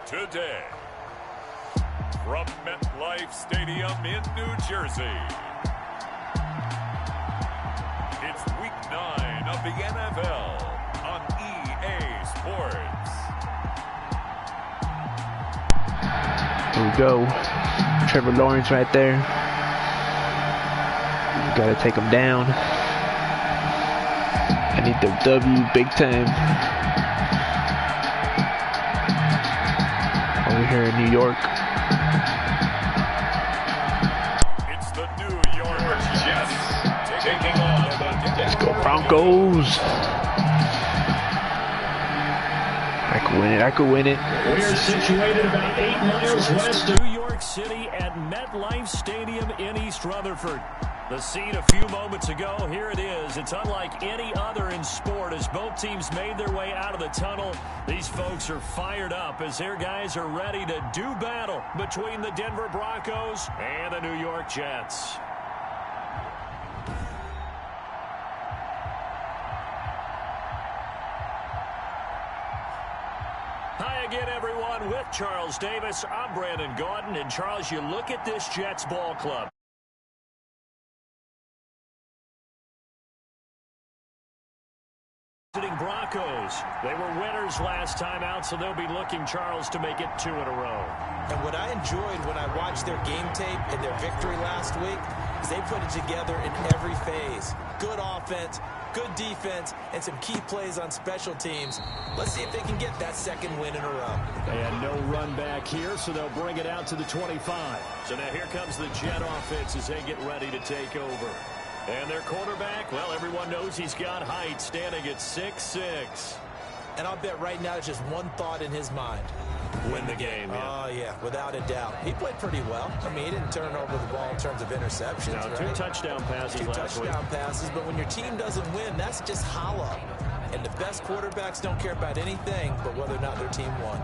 today. From MetLife Stadium in New Jersey, it's Week 9 of the NFL on EA Sports. Here we go. Trevor Lawrence right there. Got to take him down. I need the W big time. Over here in New York. It's the New York Jets taking on the Let's go Broncos. I could win it. I could win it. We are situated about 8 miles west of New York City at MetLife Stadium in East Rutherford. The scene a few moments ago, here it is. It's unlike any other in sport as both teams made their way out of the tunnel. These folks are fired up as their guys are ready to do battle between the Denver Broncos and the New York Jets. Hi again, everyone. With Charles Davis, I'm Brandon Gordon. And Charles, you look at this Jets ball club. Broncos. They were winners last time out, so they'll be looking, Charles, to make it 2 in a row. And what I enjoyed when I watched their game tape and their victory last week is they put it together in every phase. Good offense, good defense, and some key plays on special teams. Let's see if they can get that second win in a row. And no run back here, so they'll bring it out to the 25. So now here comes the Jet offense as they get ready to take over. And their quarterback, well, everyone knows he's got height, standing at 6'6". And I'll bet right now it's just one thought in his mind. Win the game, yeah. Oh, yeah, without a doubt. He played pretty well. I mean, he didn't turn over the ball in terms of interceptions, no, right? 2 touchdown passes last week. 2 touchdown passes, but when your team doesn't win, that's just hollow. And the best quarterbacks don't care about anything but whether or not their team won.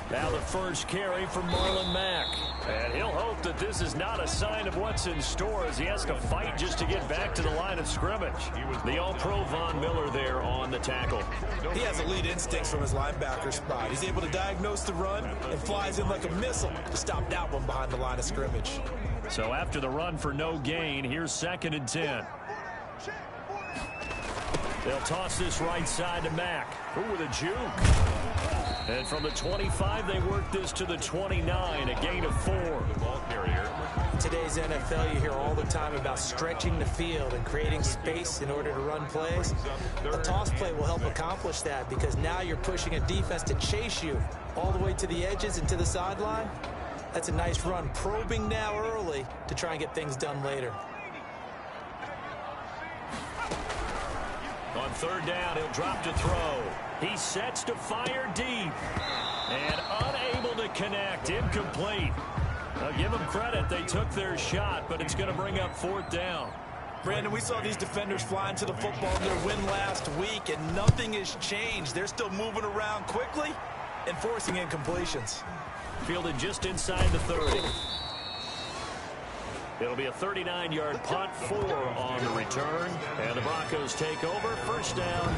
Now the first carry from Marlon Mack. And he'll hope that this is not a sign of what's in store as he has to fight just to get back to the line of scrimmage. The All-Pro Von Miller there on the tackle. He has elite instincts from his linebacker spot. He's able to diagnose the run and flies in like a missile to stop that one behind the line of scrimmage. So after the run for no gain, here's 2nd and 10. They'll toss this right side to Mack. Ooh, with a juke. And from the 25, they work this to the 29, a gain of 4. Ball carrier. In today's NFL, you hear all the time about stretching the field and creating space in order to run plays. A toss play will help accomplish that because now you're pushing a defense to chase you all the way to the edges and to the sideline. That's a nice run, probing now early to try and get things done later. On 3rd down, he'll drop to throw. He sets to fire deep. And unable to connect. Incomplete. Now give them credit. They took their shot, but it's going to bring up 4th down. Brandon, we saw these defenders flying to the football in their win last week, and nothing has changed. They're still moving around quickly and forcing incompletions. Fielded just inside the 30. It'll be a 39-yard punt, 4 on the return. And the Broncos take over, 1st down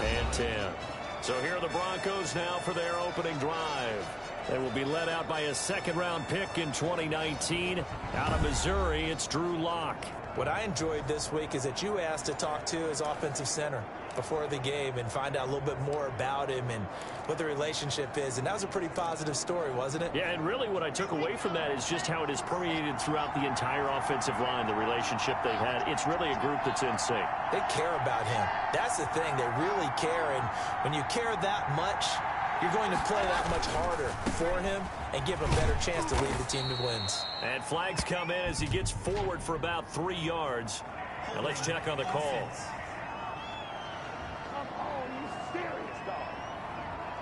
and 10. So here are the Broncos now for their opening drive. They will be led out by a 2nd-round pick in 2019. Out of Missouri, it's Drew Lock. What I enjoyed this week is that you asked to talk to his offensive center before the game and find out a little bit more about him and what the relationship is. And that was a pretty positive story, wasn't it? Yeah, and really what I took away from that is just how it has permeated throughout the entire offensive line, the relationship they've had. It's really a group that's in sync. They care about him. That's the thing. They really care. And when you care that much, you're going to play that much harder for him and give him a better chance to lead the team to wins. And flags come in as he gets forward for about 3 yards. Now let's check on the call.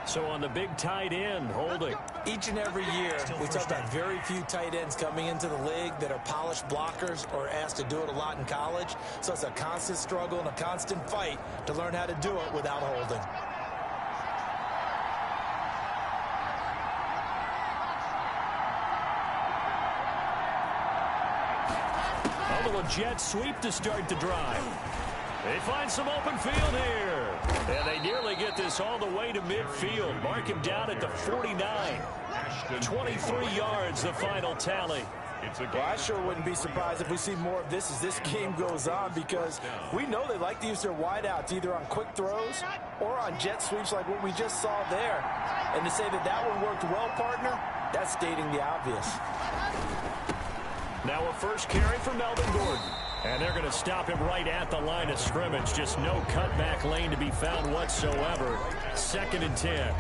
So on the big tight end, holding. Each and every year, we talk about very few tight ends coming into the league that are polished blockers or asked to do it a lot in college. So it's a constant struggle and a constant fight to learn how to do it without holding. handle a jet sweep to start the drive. They find some open field here. And they nearly get this all the way to midfield. Mark him down at the 49. 23 yards, the final tally. Well, I sure wouldn't be surprised if we see more of this as this game goes on, because we know they like to use their wideouts either on quick throws or on jet sweeps like what we just saw there. And to say that that one worked well, partner, that's stating the obvious. Now a first carry for Melvin Gordon. And they're going to stop him right at the line of scrimmage. Just no cutback lane to be found whatsoever. 2nd and 10.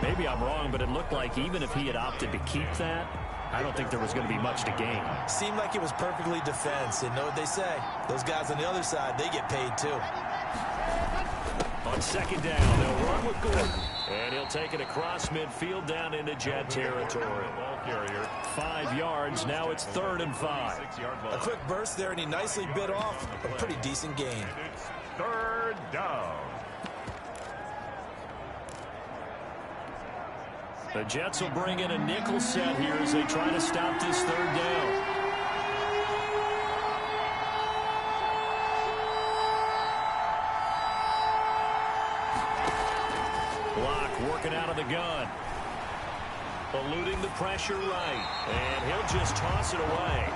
Maybe I'm wrong, but it looked like even if he had opted to keep that, I don't think there was going to be much to gain. Seemed like it was perfectly defense. And know what they say? Those guys on the other side, they get paid too. On 2nd down, they'll run with Gordon. And he'll take it across midfield down into Jet territory. 5 yards. Now it's 3rd and 5. A quick burst there, and he nicely bit off a pretty decent gain. 3rd down. The Jets will bring in a nickel set here as they try to stop this 3rd down. Working out of the gun. Eluding the pressure right. And he'll just toss it away.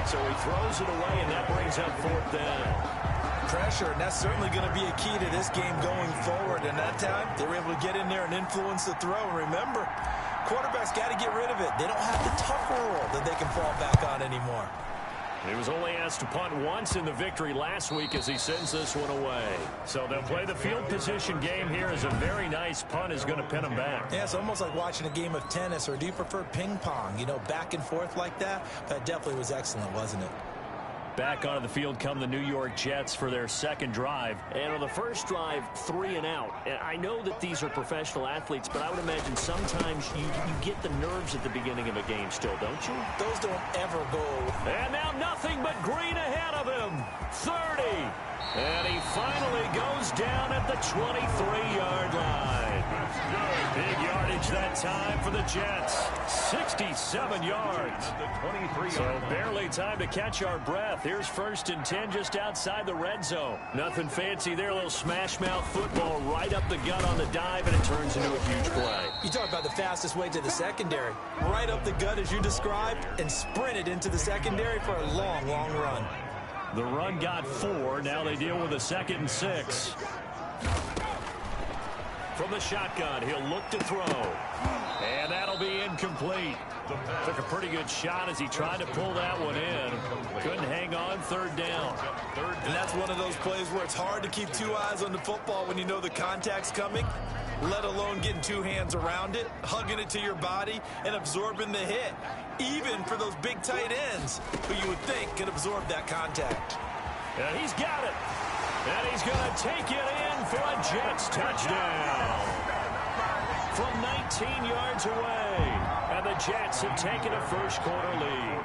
So he throws it away, and that brings up 4th down. Pressure, and that's certainly going to be a key to this game going forward. And that time, they were able to get in there and influence the throw. And remember, quarterbacks got to get rid of it. They don't have the tough rule that they can fall back on anymore. He was only asked to punt once in the victory last week as he sends this one away. So they'll play the field position game here as a very nice punt is going to pin him back. Yeah, it's almost like watching a game of tennis, or do you prefer ping pong? You know, back and forth like that? That definitely was excellent, wasn't it? Back onto the field come the New York Jets for their 2nd drive. And on the first drive, 3 and out. And I know that these are professional athletes, but I would imagine sometimes you get the nerves at the beginning of a game still, don't you? Those don't ever go away. And now nothing but green ahead of him. 30. And he finally goes down at the 23-yard line. Big yardage that time for the Jets. 67 yards. So barely time to catch our breath. Here's 1st and 10 just outside the red zone. Nothing fancy there. A little smash mouth football right up the gut on the dive, and it turns into a huge play. You talk about the fastest way to the secondary. Right up the gut as you described, and sprinted into the secondary for a long, long run. The run got 4. Now they deal with a 2nd and 6. From the shotgun, he'll look to throw. And that'll be incomplete. Took a pretty good shot as he tried to pull that one in. Couldn't hang on. 3rd down. And that's one of those plays where it's hard to keep 2 eyes on the football when you know the contact's coming, let alone getting 2 hands around it, hugging it to your body, and absorbing the hit. Even for those big tight ends who you would think could absorb that contact. And he's got it. And he's going to take it in for a Jets touchdown. From 19 yards away. And the Jets have taken a first-quarter lead.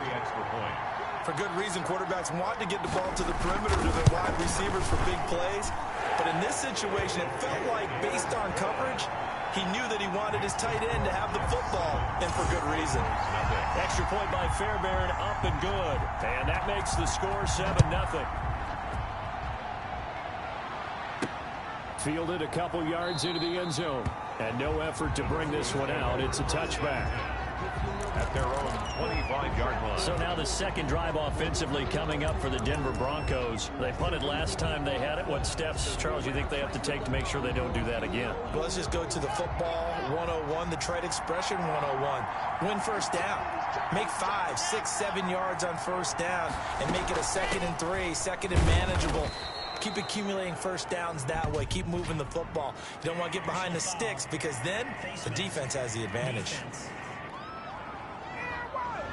For good reason, quarterbacks want to get the ball to the perimeter to their wide receivers for big plays. But in this situation, it felt like, based on coverage, he knew that he wanted his tight end to have the football, and for good reason. Extra point by Fairbairn, up and good. And that makes the score 7-0. Fielded a couple yards into the end zone. And no effort to bring this one out. It's a touchback. At their own 25-yard line. So now the 2nd drive offensively coming up for the Denver Broncos. They punted last time they had it. What steps, Charles, you think they have to take to make sure they don't do that again? Well, let's just go to the football 101, the trade expression 101. Win 1st down. Make 5, 6, 7 yards on 1st down and make it a 2nd and 3, 2nd and manageable. Keep accumulating 1st downs that way. Keep moving the football. You don't want to get behind the sticks because then the defense has the advantage.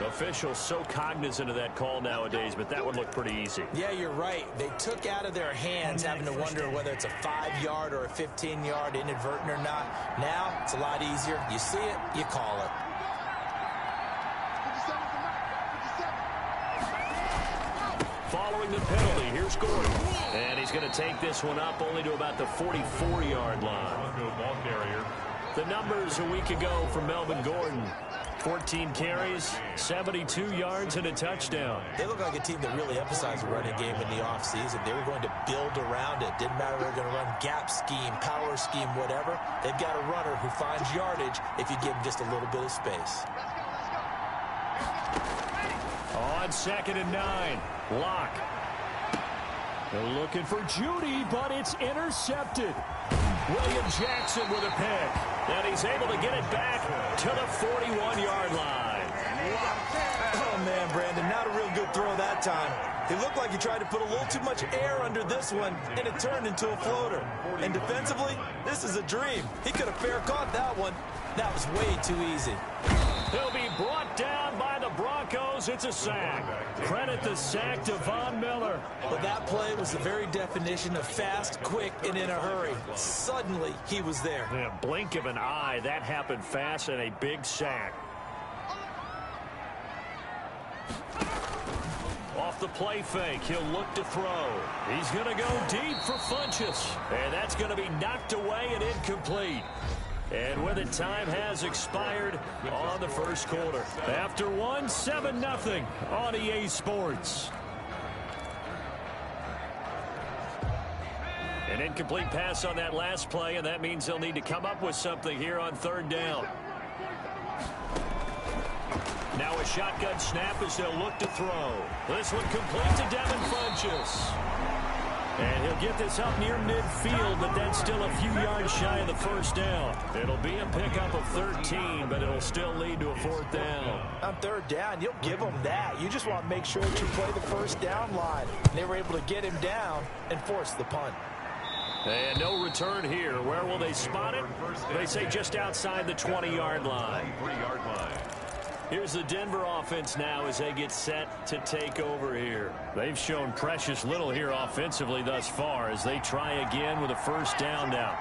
Officials so cognizant of that call nowadays, but that would look pretty easy. Yeah, you're right. They took out of their hands having to wonder whether it's a 5-yard or a 15-yard, inadvertent or not. Now, it's a lot easier. You see it, you call it. Following the penalty, here's Gordon. And he's going to take this one up only to about the 44-yard line. Bronco ball carrier. The numbers a week ago for Melvin Gordon. 14 carries, 72 yards, and a touchdown. They look like a team that really emphasized the running game in the offseason. They were going to build around it. Didn't matter if they were going to run gap scheme, power scheme, whatever. They've got a runner who finds yardage if you give him just a little bit of space. On 2nd and 9, Locke. They're looking for Judy, but it's intercepted. William Jackson with a pick. And he's able to get it back to the 41-yard line. Oh, man, Brandon, not a real good throw that time. It looked like he tried to put a little too much air under this one, and it turned into a floater. And defensively, this is a dream. He could have fair caught that one. That was way too easy. He'll be brought down by the Broncos. It's a sack. Credit the sack to Von Miller. But that play was the very definition of fast, quick, and in a hurry. Suddenly, he was there. In a blink of an eye, that happened fast and a big sack. Off the play fake, he'll look to throw. He's going to go deep for Funchess. And that's going to be knocked away and incomplete. And with it, time has expired on the first quarter. After one, 7-0 on EA Sports. An incomplete pass on that last play, and that means they'll need to come up with something here on 3rd down. Now a shotgun snap as they'll look to throw. This one complete to Devin Funchess. And he'll get this up near midfield, but that's still a few yards shy of the 1st down. It'll be a pickup of 13, but it'll still lead to a 4th down. On 3rd down, you'll give them that. You just want to make sure that you play the 1st down line. And they were able to get him down and force the punt. And no return here. Where will they spot it? They say just outside the 20-yard line. Here's the Denver offense now as they get set to take over here. They've shown precious little here offensively thus far as they try again with a 1st down now.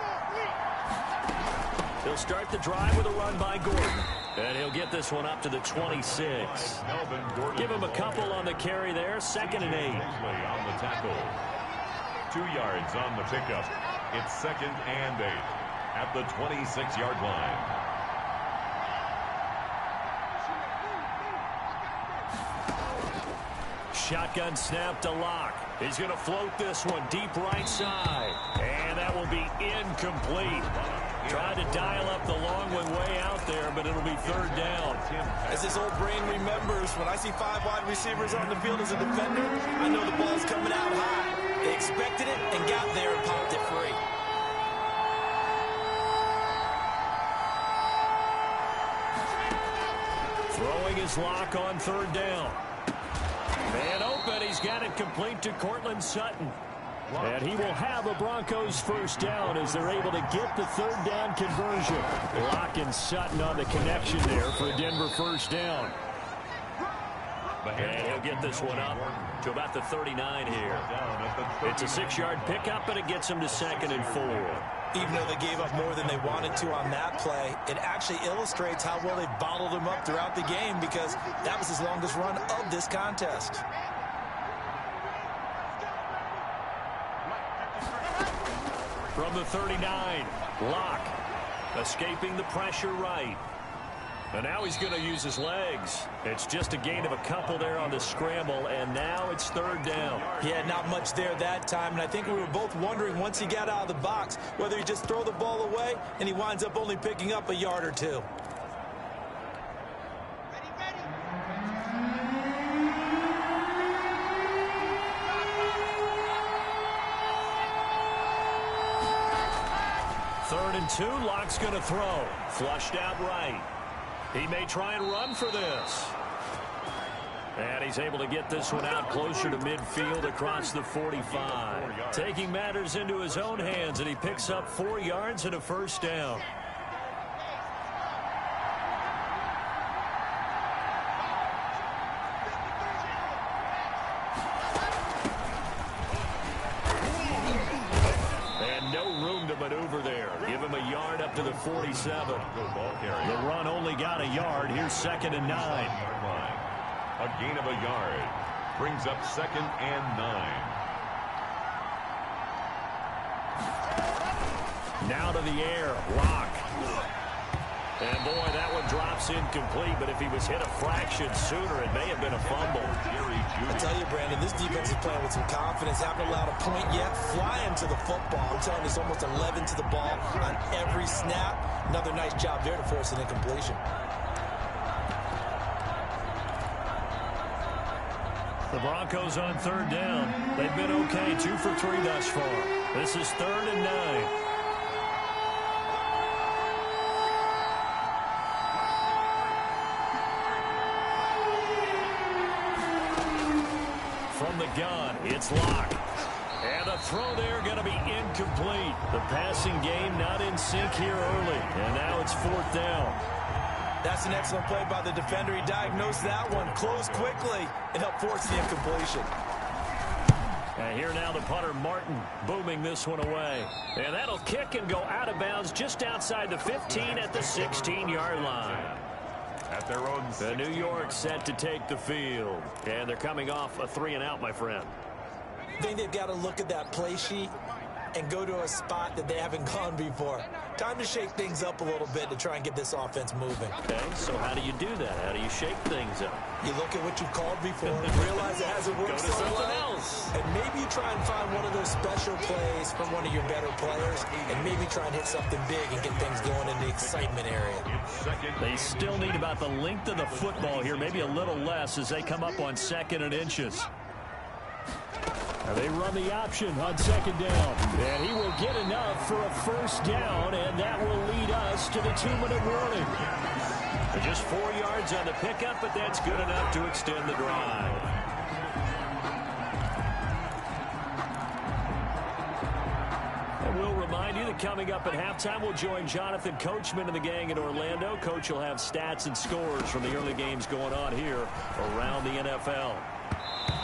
He'll start the drive with a run by Gordon. And he'll get this one up to the 26. Give him a couple on the carry there. 2nd and 8. On the tackle. 2 yards on the pickup. It's 2nd and 8 at the 26-yard line. Shotgun snap to Locke. He's going to float this one deep right side. And that will be incomplete. Tried to dial up the long one way out there, but it'll be 3rd down. As his old brain remembers, when I see 5 wide receivers on the field as a defender, I know the ball's coming out high. They expected it and got there and popped it free. Throwing his Locke on 3rd down. Man open, he's got it complete to Cortland Sutton. And he will have a Broncos 1st down as they're able to get the 3rd down conversion. Locke and Sutton on the connection there for a Denver 1st down. And he'll get this one up to about the 39 here. It's a 6-yard pickup, and it gets him to 2nd and 4. Even though they gave up more than they wanted to on that play, it actually illustrates how well they bottled him up throughout the game because that was his longest run of this contest. From the 39, Locke escaping the pressure right. And now he's going to use his legs. It's just a gain of a couple there on the scramble, and now it's 3rd down. Yeah, not much there that time, and I think we were both wondering once he got out of the box whether he just throw the ball away and he winds up only picking up a yard or 2. Third and 2, Locke's going to throw. Flushed out right. He may try and run for this. And he's able to get this one out closer to midfield across the 45. Taking matters into his own hands, and he picks up 4 yards and a 1st down. And no room to maneuver there. Give him a yard up to the 47. The run only got a yard. Here's 2nd and 9. A gain of a yard brings up 2nd and 9. Now to the air. Locke And boy, that one drops incomplete, but if he was hit a fraction sooner, it may have been a fumble. I tell you, Brandon, this defense is playing with some confidence. Haven't allowed a point yet. Flying to the football. I'm telling you, it's almost 11 to the ball on every snap. Another nice job there to force an incompletion. The Broncos on third down. They've been okay, 2 for 3 thus far. This is 3rd and 9. From the gun, it's Locke. And the throw there going to be incomplete. The passing game not in sync here early. And now it's 4th down. That's an excellent play by the defender. He diagnosed that one, closed quickly, and helped force the incompletion. And here now the punter, Martin, booming this one away. And that'll kick and go out of bounds just outside the 15 at the 16-yard line. At their own the New York set to take the field. And they're coming off a 3-and-out, my friend. I think they've got to look at that play sheet and go to a spot that they haven't gone before. Time to shake things up a little bit to try and get this offense moving. Okay, so how do you do that? How do you shake things up? You look at what you've called before, realize it hasn't worked Go to so something well, else. and maybe you try and find one of those special plays from one of your better players, and maybe try and hit something big and get things going in the excitement area. They still need about the length of the football here, maybe a little less as they come up on 2nd and inches. They run the option on 2nd down. And he will get enough for a 1st down, and that will lead us to the 2-minute warning. Just 4 yards on the pickup, but that's good enough to extend the drive. And we'll remind you that coming up at halftime, we'll join Jonathan Coachman and the gang in Orlando. Coach will have stats and scores from the early games going on here around the NFL.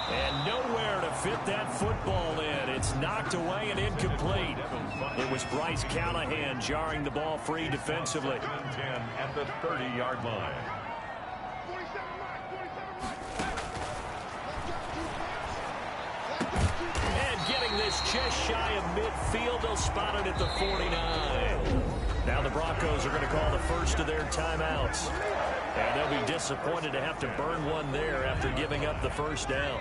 And nowhere to fit that football in. It's knocked away and incomplete. It was Bryce Callahan jarring the ball free defensively. 10 at the 30-yard line. And getting this just shy of midfield, they'll spot it at the 49. Now the Broncos are going to call the first of their timeouts. And they'll be disappointed to have to burn one there after giving up the 1st down.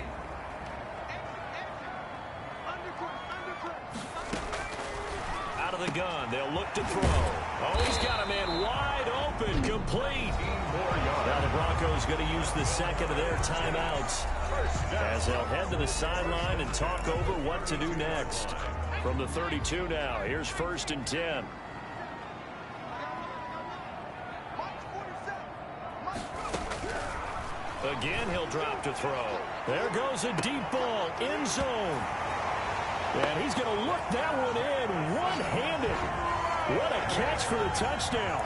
Out of the gun, they'll look to throw. Oh, he's got a man wide open, complete. Now the Broncos going to use the 2nd of their timeouts as they'll head to the sideline and talk over what to do next. From the 32 now, here's 1st and 10. Again, he'll drop to throw. There goes a deep ball, end zone. And he's going to look that one in one-handed. What a catch for the touchdown.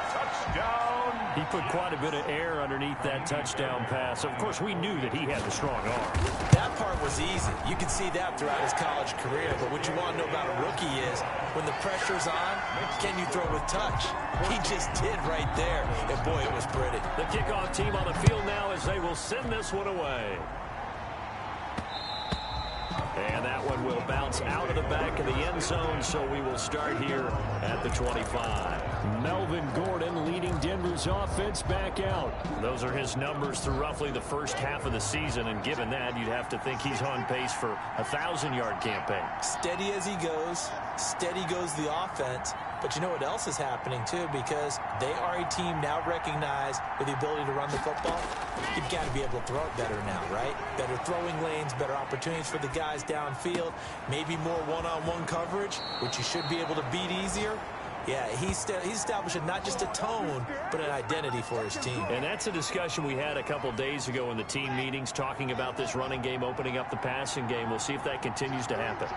Touchdown. He put quite a bit of air underneath that touchdown pass. Of course, we knew that he had the strong arm. That part was easy. You can see that throughout his college career. But what you want to know about a rookie is when the pressure's on, can you throw with touch? He just did right there. And, boy, it was pretty. The kickoff team on the field now as they will send this one away. And that one will bounce out of the back of the end zone, so we will start here at the 25. Melvin Gordon leading Denver's offense back out. Those are his numbers through roughly the first half of the season, and given that, you'd have to think he's on pace for a 1,000-yard campaign. Steady as he goes, steady goes the offense. But you know what else is happening, too, because they are a team now recognized with the ability to run the football. You've got to be able to throw it better now, right? Better throwing lanes, better opportunities for the guys downfield, maybe more one-on-one coverage, which you should be able to beat easier. Yeah, he's establishing not just a tone, but an identity for his team. And that's a discussion we had a couple days ago in the team meetings, talking about this running game opening up the passing game. We'll see if that continues to happen.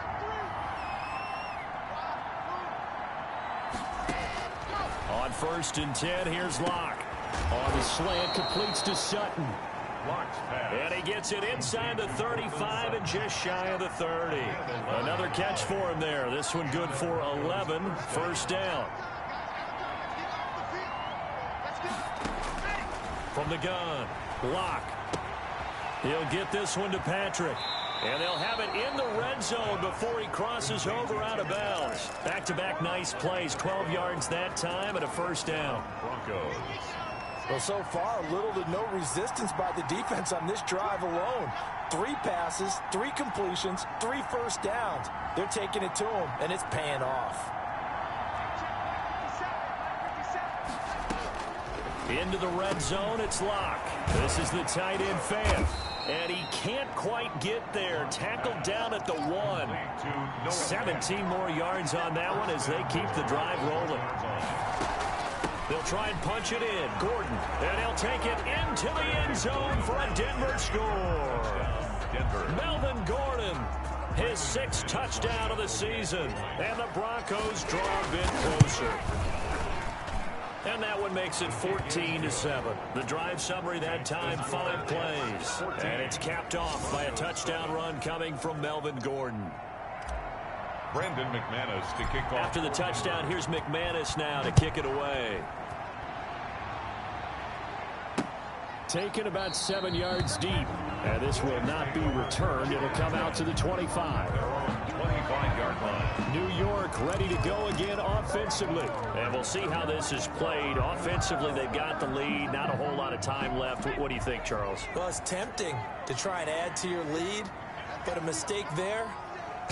On 1st and 10, here's Locke. On the slant, completes to Sutton. And he gets it inside the 35 and just shy of the 30. Another catch for him there. This one good for 11. 1st down. From the gun, Locke. He'll get this one to Patrick. And they'll have it in the red zone before he crosses over out of bounds. Back-to-back nice plays, 12 yards that time and a first down. Broncos. Well, so far, little to no resistance by the defense on this drive alone. 3 passes, 3 completions, 3 first downs. They're taking it to him, and it's paying off. Into the red zone, it's Locke. This is the tight end fan. And he can't quite get there. Tackled down at the 1. 17 more yards on that one as they keep the drive rolling. They'll try and punch it in. Gordon. And he'll take it into the end zone for a Denver score. Melvin Gordon. His 6th touchdown of the season. And the Broncos draw a bit closer. And that one makes it 14-7. The drive summary that time, 5 plays. And it's capped off by a touchdown run coming from Melvin Gordon. Brandon McManus to kick off. After the touchdown, here's McManus now to kick it away. Taken about 7 yards deep. And this will not be returned. It'll come out to the 25. 25-yard line. New York ready to go again offensively. And we'll see how this is played. Offensively, they've got the lead. Not a whole lot of time left. What do you think, Charles? Well, it's tempting to try and add to your lead, but a mistake there,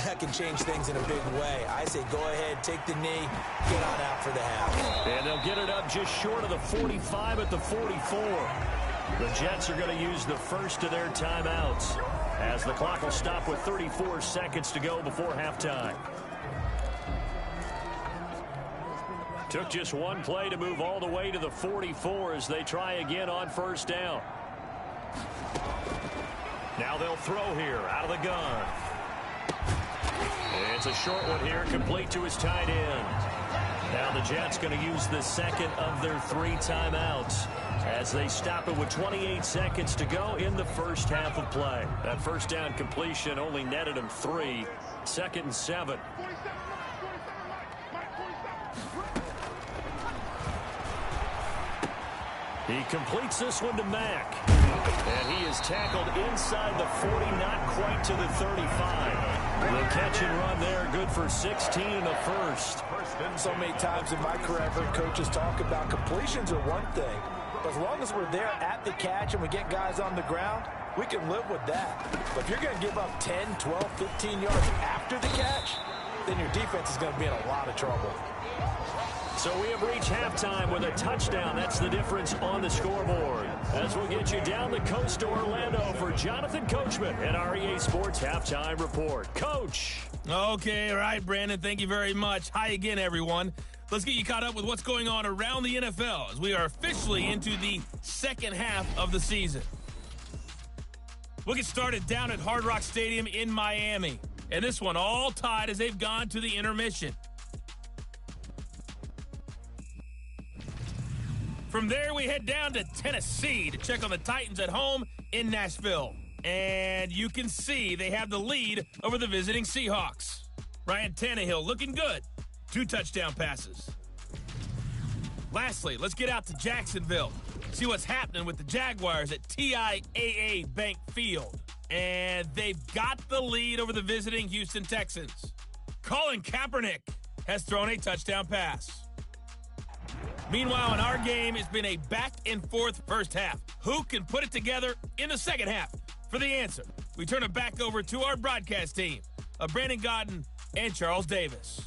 that can change things in a big way. I say go ahead, take the knee, get on out for the half. And they'll get it up just short of the 45 at the 44. The Jets are going to use the first of their timeouts as the clock will stop with 34 seconds to go before halftime. Took just one play to move all the way to the 44 as they try again on first down. Now they'll throw here out of the gun. It's a short one here, complete to his tight end. Now the Jets going to use the second of their 3 timeouts as they stop it with 28 seconds to go in the first half of play. That first down completion only netted him 3. 2nd and 7. He completes this one to Mack. And he is tackled inside the 40, not quite to the 35. The catch and run there, good for 16 in the first. So many times in my career, I've heard coaches talk about completions are one thing. But as long as we're there at the catch and we get guys on the ground, we can live with that. But if you're going to give up 10, 12, 15 yards after the catch, then your defense is going to be in a lot of trouble. So we have reached halftime with a touchdown. That's the difference on the scoreboard. As we'll get you down the coast to Orlando for Jonathan Coachman and our EA Sports Halftime Report. Coach. Okay, all right, Brandon, thank you very much. Hi again, everyone. Let's get you caught up with what's going on around the NFL as we are officially into the second half of the season. We'll get started down at Hard Rock Stadium in Miami. And this one all tied as they've gone to the intermission. From there, we head down to Tennessee to check on the Titans at home in Nashville. And you can see they have the lead over the visiting Seahawks. Ryan Tannehill looking good. 2 touchdown passes. Lastly, let's get out to Jacksonville. See what's happening with the Jaguars at TIAA Bank Field. And they've got the lead over the visiting Houston Texans. Colin Kaepernick has thrown a touchdown pass. Meanwhile, in our game, it's been a back-and-forth first half. Who can put it together in the second half? For the answer, we turn it back over to our broadcast team of Brandon Godden and Charles Davis.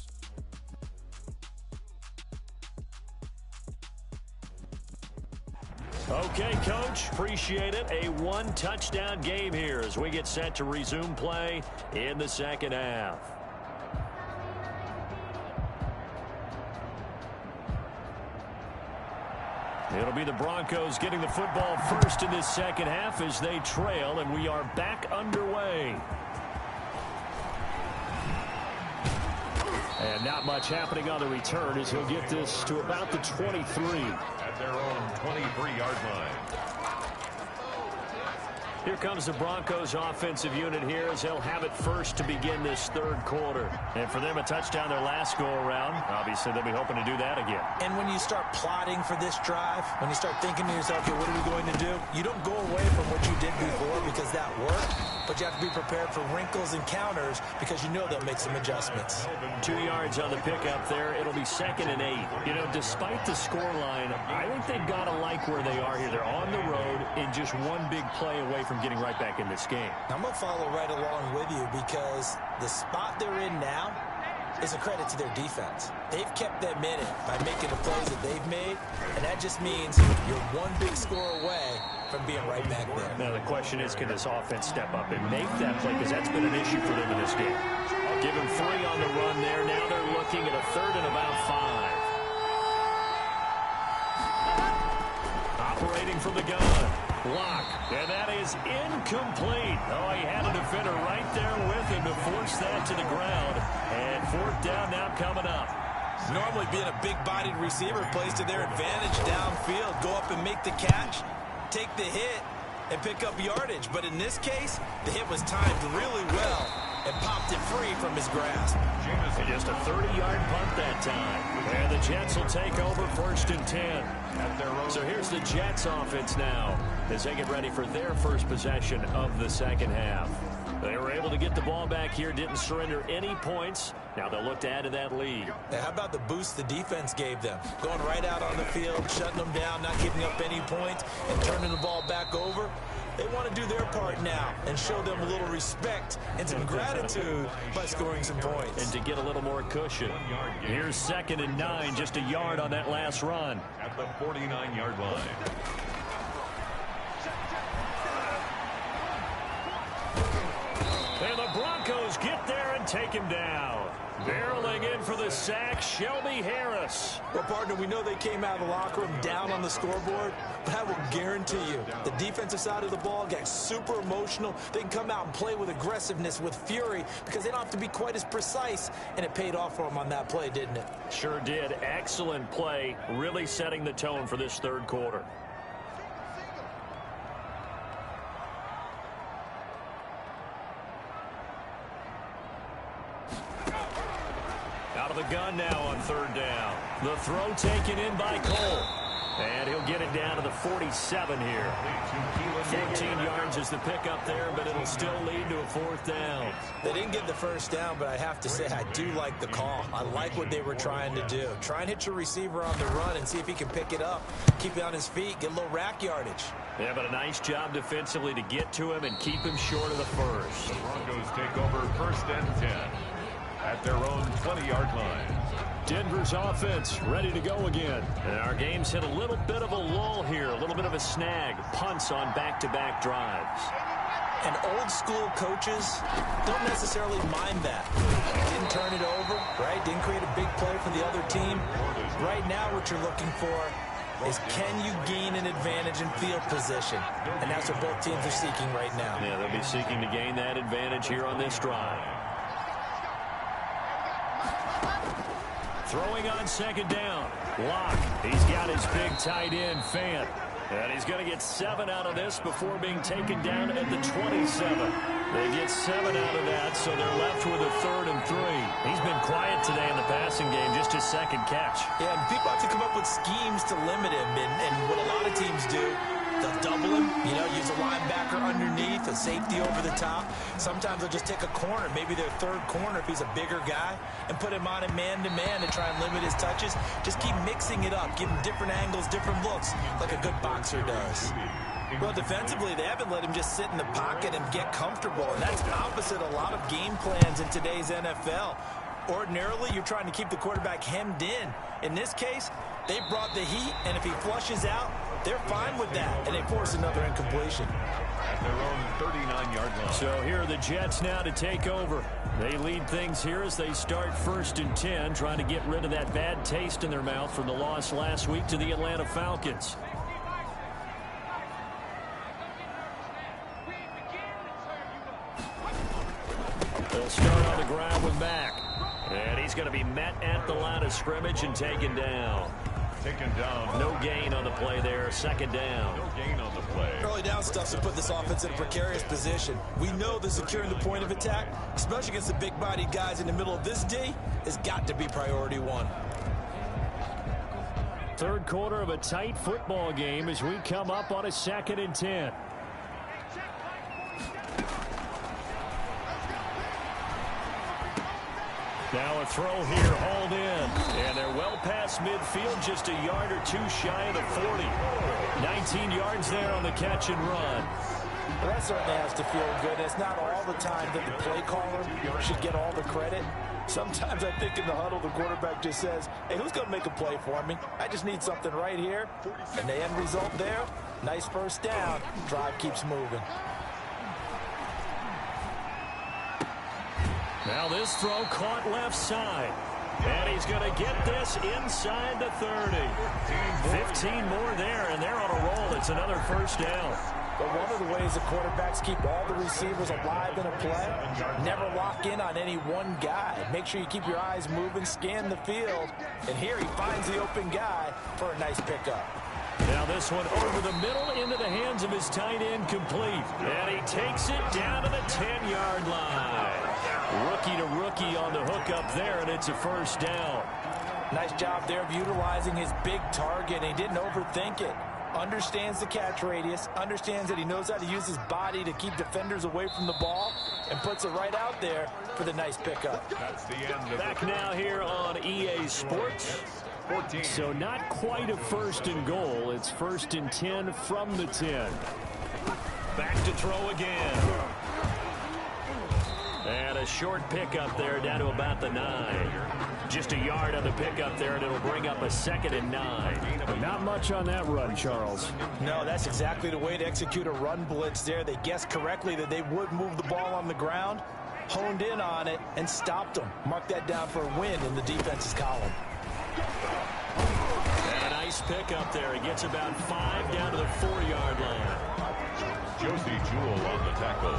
Okay, Coach, appreciate it. A 1-touchdown game here as we get set to resume play in the second half. It'll be the Broncos getting the football first in this second half as they trail, and we are back underway. And not much happening on the return as he'll get this to about the 23. At their own 23-yard line. Here comes the Broncos offensive unit here as they'll have it first to begin this third quarter. And for them, a touchdown their last go-around. Obviously, they'll be hoping to do that again. And when you start plotting for this drive, when you start thinking to yourself, okay, what are we going to do? You don't go away from what you did before because that worked, but you have to be prepared for wrinkles and counters because you know they'll make some adjustments. 2 yards on the pickup there. It'll be 2nd and 8. You know, despite the scoreline, I think they've got to like where they are here. They're on the road and just one big play away from getting right back in this game. I'm going to follow right along with you because the spot they're in now is a credit to their defense. They've kept them in it by making the plays that they've made, and that just means you're one big score away from being right back there. Now, the question is, can this offense step up and make that play? Because that's been an issue for them in this game. Give him 3 on the run there. Now they're looking at a 3rd and about 5. Operating from the gun. Block. And that is incomplete. Oh, he had a defender right there with him to force that to the ground. And 4th down now coming up. Normally being a big-bodied receiver plays to their advantage downfield. Go up and make the catch, take the hit, and pick up yardage. But in this case, the hit was timed really well and popped it free from his grasp. And just a 30-yard punt that time. And the Jets will take over 1st and 10. So here's the Jets offense now as they get ready for their first possession of the second half. They were able to get the ball back here, didn't surrender any points. Now they'll look to add to that lead. Now, how about the boost the defense gave them? Going right out on the field, shutting them down, not giving up any points, and turning the ball back over. They want to do their part now and show them a little respect and some gratitude by scoring some points. And to get a little more cushion. Here's 2nd and 9, just a yard on that last run. At the 49-yard line. And the Broncos get there and take him down. Barreling in for the sack, Shelby Harris. Well, partner, we know they came out of the locker room down on the scoreboard, but I will guarantee you the defensive side of the ball got super emotional. They can come out and play with aggressiveness, with fury, because they don't have to be quite as precise, and it paid off for them on that play, didn't it? Sure did. Excellent play, really setting the tone for this third quarter. Out of the gun now on 3rd down. The throw taken in by Cole. And he'll get it down to the 47 here. 14 yards is the pickup there, but it'll still lead to a 4th down. They didn't get the 1st down, but I have to say I do like the call. I like what they were trying to do. Try and hit your receiver on the run and see if he can pick it up, keep it on his feet, get a little rack yardage. Yeah, but a nice job defensively to get to him and keep him short of the 1st. The Broncos take over 1st and 10 at their own 20-yard line. Denver's offense ready to go again. And our game's hit a little bit of a lull here, a little bit of a snag. Punts on back-to-back drives. And old-school coaches don't necessarily mind that. Didn't turn it over, right? Didn't create a big play for the other team. Right now what you're looking for is can you gain an advantage in field position? And that's what both teams are seeking right now. Yeah, they'll be seeking to gain that advantage here on this drive. Throwing on 2nd down. Lock. He's got his big tight end, Fant. And he's going to get 7 out of this before being taken down at the 27. They get 7 out of that, so they're left with a 3rd and 3. He's been quiet today in the passing game, just his 2nd catch. Yeah, and people have to come up with schemes to limit him, and what a lot of teams do, they'll double him, you know, use a linebacker underneath, a safety over the top. Sometimes they'll just take a corner, maybe their 3rd corner if he's a bigger guy, and put him on a man-to-man to try and limit his touches. Just keep mixing it up, give him different angles, different looks, like a good boxer does. Well, defensively, they haven't let him just sit in the pocket and get comfortable, and that's opposite a lot of game plans in today's NFL. Ordinarily, you're trying to keep the quarterback hemmed in. In this case, they brought the heat, and if he flushes out, they're fine with that, and they force another incompletion. At their own 39-yard line. So here are the Jets now to take over. They lead things here as they start 1st and 10, trying to get rid of that bad taste in their mouth from the loss last week to the Atlanta Falcons. They'll start on the ground with Mack. And he's going to be met at the line of scrimmage and taken down. taken down. No gain on the play there. Second down. No gain on the play. Early down stuff to put this offense in a precarious position. We know that securing the point of attack, especially against the big-bodied guys in the middle of this D, has got to be priority one. Third quarter of a tight football game as we come up on a 2nd and 10. Now a throw here, hauled in. And they're well past midfield, just a yard or two shy of the 40. 19 yards there on the catch and run. Well, that certainly has to feel good. It's not all the time that the play caller should get all the credit. Sometimes I think in the huddle, the quarterback just says, hey, who's going to make a play for me? I just need something right here. And the end result there, nice first down. Drive keeps moving. Now this throw caught left side. And he's going to get this inside the 30. 15 more there, and they're on a roll. It's another first down. But one of the ways the quarterbacks keep all the receivers alive in a play, never lock in on any one guy. Make sure you keep your eyes moving, scan the field. And here he finds the open guy for a nice pickup. Now this one over the middle into the hands of his tight end, complete. And he takes it down to the 10-yard line. Rookie to rookie on the hook up there, and it's a first down. Nice job there of utilizing his big target. He didn't overthink it. Understands the catch radius, understands that he knows how to use his body to keep defenders away from the ball, and puts it right out there for the nice pickup. That's the end of Back now here on EA Sports. 14. So not quite a 1st and goal. It's 1st and 10 from the 10. Back to throw again. And a short pickup there down to about the 9. Just a yard on the pickup there, and it'll bring up a 2nd and 9. But not much on that run, Charles. No, that's exactly the way to execute a run blitz there. They guessed correctly that they would move the ball on the ground, honed in on it, and stopped them. Mark that down for a win in the defense's column. And a nice pickup there. He gets about 5 down to the 4-yard line. Josie Jewell on the tackle.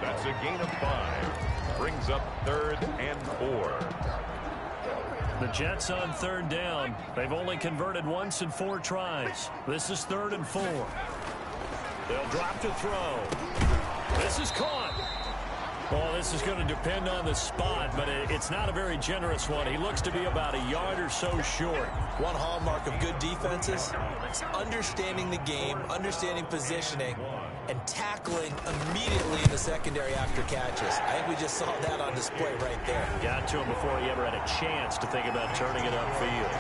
That's a gain of 5. Brings up 3rd and 4. The Jets on 3rd down. They've only converted once in 4 tries. This is 3rd and 4. They'll drop to throw. This is caught. Well, this is going to depend on the spot, but it's not a very generous one. He looks to be about a yard or so short. One hallmark of good defenses is understanding the game, understanding positioning, and tackling immediately in the secondary after catches. I think we just saw that on display right there. Got to him before he ever had a chance to think about turning it upfield.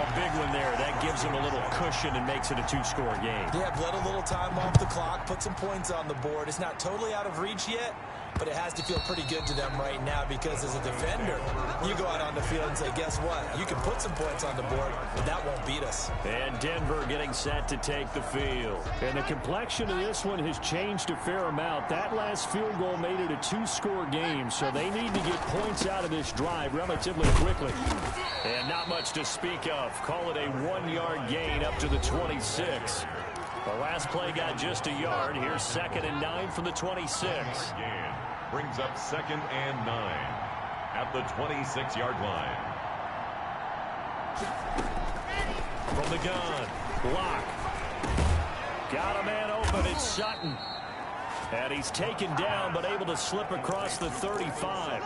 A big one there. That gives him a little cushion and makes it a 2-score game. Yeah, let a little time off the clock, put some points on the board. It's not totally out of reach yet, but it has to feel pretty good to them right now because as a defender, you go out on the field and say, guess what? You can put some points on the board, but that won't beat us. And Denver getting set to take the field. And the complexion of this one has changed a fair amount. That last field goal made it a 2-score game, so they need to get points out of this drive relatively quickly. And not much to speak of. Call it a 1-yard gain up to the 26. The last play got just a yard. Here's 2nd and 9 from the 26. Brings up 2nd and 9 at the 26-yard line. From the gun, Locke. Got a man open, it's Sutton. And he's taken down, but able to slip across the 35.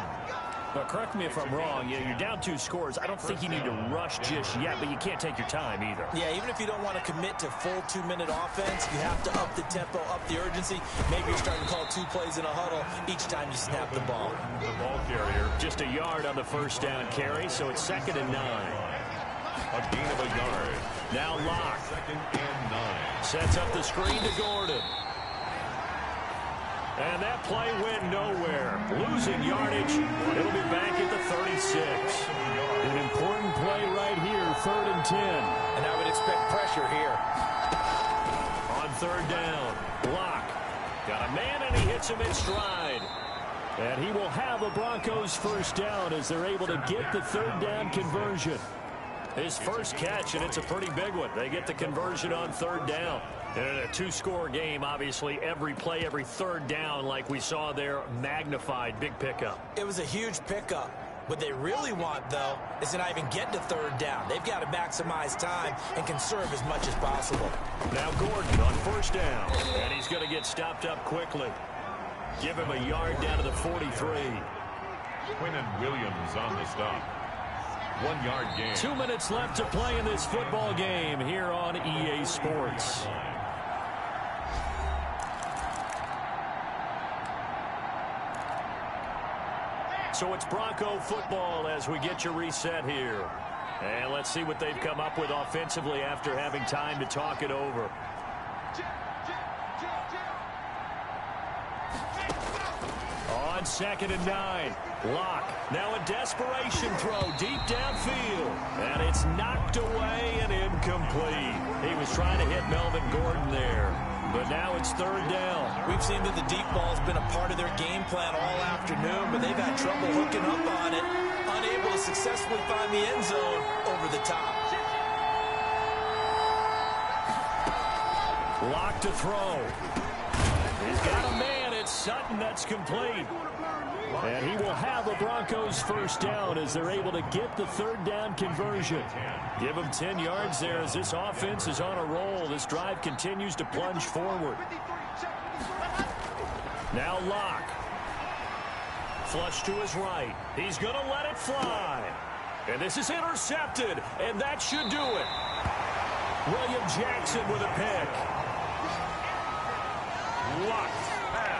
Now, correct me if I'm wrong. You're down 2 scores. I don't think you need to rush just yet, but you can't take your time either. Yeah, even if you don't want to commit to full 2-minute offense, you have to up the tempo, up the urgency. Maybe you're starting to call 2 plays in a huddle each time you snap the ball. The ball carrier. Just a yard on the first down carry, so it's 2nd and 9. A gain of a yard. Now Locke. 2nd and 9. Sets up the screen to Gordon. And that play went nowhere. Losing yardage. It'll be back at the 36. An important play right here, 3rd and 10. And I would expect pressure here. On 3rd down, Locke. Got a man, and he hits him in stride. And he will have a Broncos first down as they're able to get the 3rd down conversion. His first catch, and it's a pretty big one. They get the conversion on 3rd down. And in a 2-score game, obviously, every play, every 3rd down, like we saw there, magnified, big pickup. It was a huge pickup. What they really want, though, is to not even get to third down. They've got to maximize time and conserve as much as possible. Now Gordon on first down, and he's going to get stopped up quickly. Give him a yard down to the 43. Quinnen Williams on the stop. 1 yard gain. 2 minutes left to play in this football game here on EA Sports. So it's Bronco football as we get you reset here. And let's see what they've come up with offensively after having time to talk it over. On 2nd and 9. Locke. Now a desperation throw deep downfield. And it's knocked away and incomplete. He was trying to hit Melvin Gordon there. But now it's 3rd down. We've seen that the deep ball's been a part of their game plan all afternoon, but they've had trouble hooking up on it, unable to successfully find the end zone over the top. Locke to throw. He's got a man. It's Sutton. That's complete. And he will have the Broncos first down as they're able to get the 3rd down conversion. Give them 10 yards there as this offense is on a roll. This drive continues to plunge forward. Now Locke. Flush to his right. He's going to let it fly. And this is intercepted. And that should do it. William Jackson with a pick. Locked.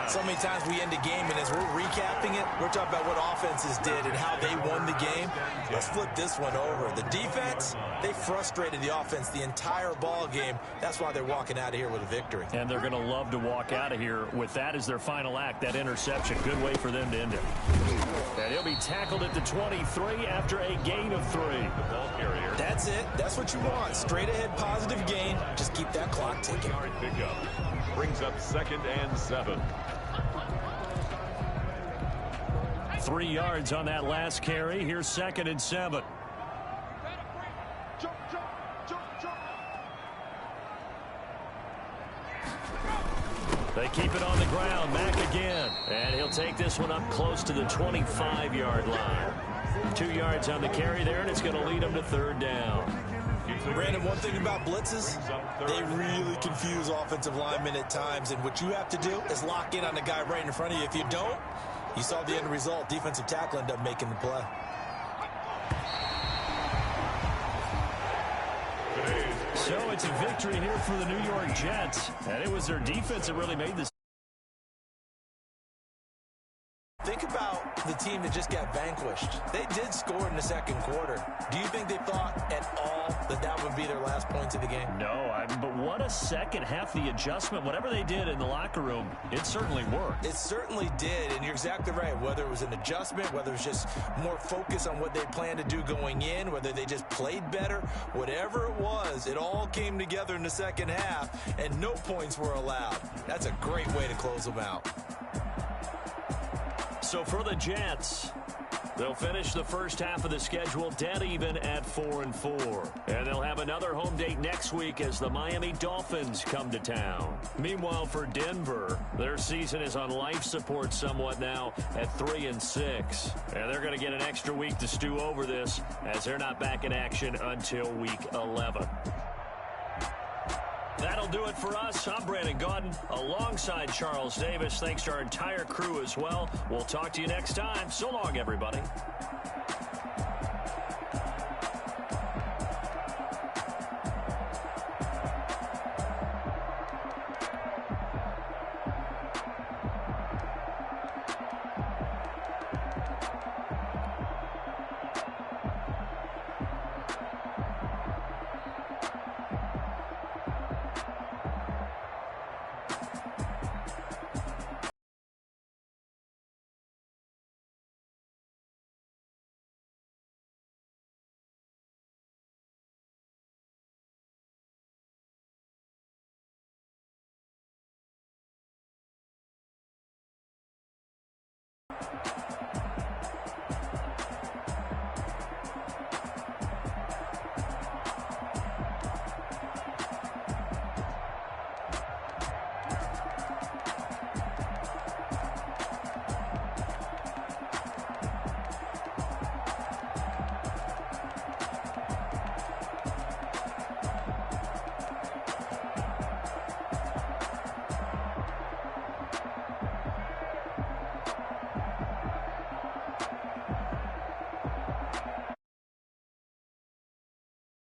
So many times we end a game, and as we're recapping it, we're talking about what offenses did and how they won the game. Let's flip this one over. The defense, they frustrated the offense the entire ball game. That's why they're walking out of here with a victory. And they're going to love to walk out of here with that as their final act, that interception. Good way for them to end it. And he'll be tackled at the 23 after a gain of 3. That's it. That's what you want. Straight ahead positive gain. Just keep that clock ticking. Pickup brings up 2nd and 7. 3 yards on that last carry. Here's 2nd and 7. They keep it on the ground. Mack again. And he'll take this one up close to the 25-yard line. 2 yards on the carry there, and it's going to lead them to 3rd down. Brandon, one thing about blitzes, they really confuse offensive linemen at times, and what you have to do is lock in on the guy right in front of you. If you don't, you saw the end result. Defensive tackle ended up making the play. So it's a victory here for the New York Jets, and it was their defense that really made this. Think about the team that just got vanquished. They did score in the 2nd quarter. Do you think they thought at all that that would be their last points of the game? No, but what a second half, the adjustment. Whatever they did in the locker room, it certainly worked. It certainly did, and you're exactly right. Whether it was an adjustment, whether it was just more focus on what they planned to do going in, whether they just played better, whatever it was, it all came together in the 2nd half, and no points were allowed. That's a great way to close them out. So for the Jets, they'll finish the first half of the schedule dead even at 4-4. And they'll have another home date next week as the Miami Dolphins come to town. Meanwhile, for Denver, their season is on life support somewhat now at 3-6. And they're going to get an extra week to stew over this as they're not back in action until week 11. That'll do it for us. I'm Brandon Gordon alongside Charles Davis. Thanks to our entire crew as well. We'll talk to you next time. So long, everybody.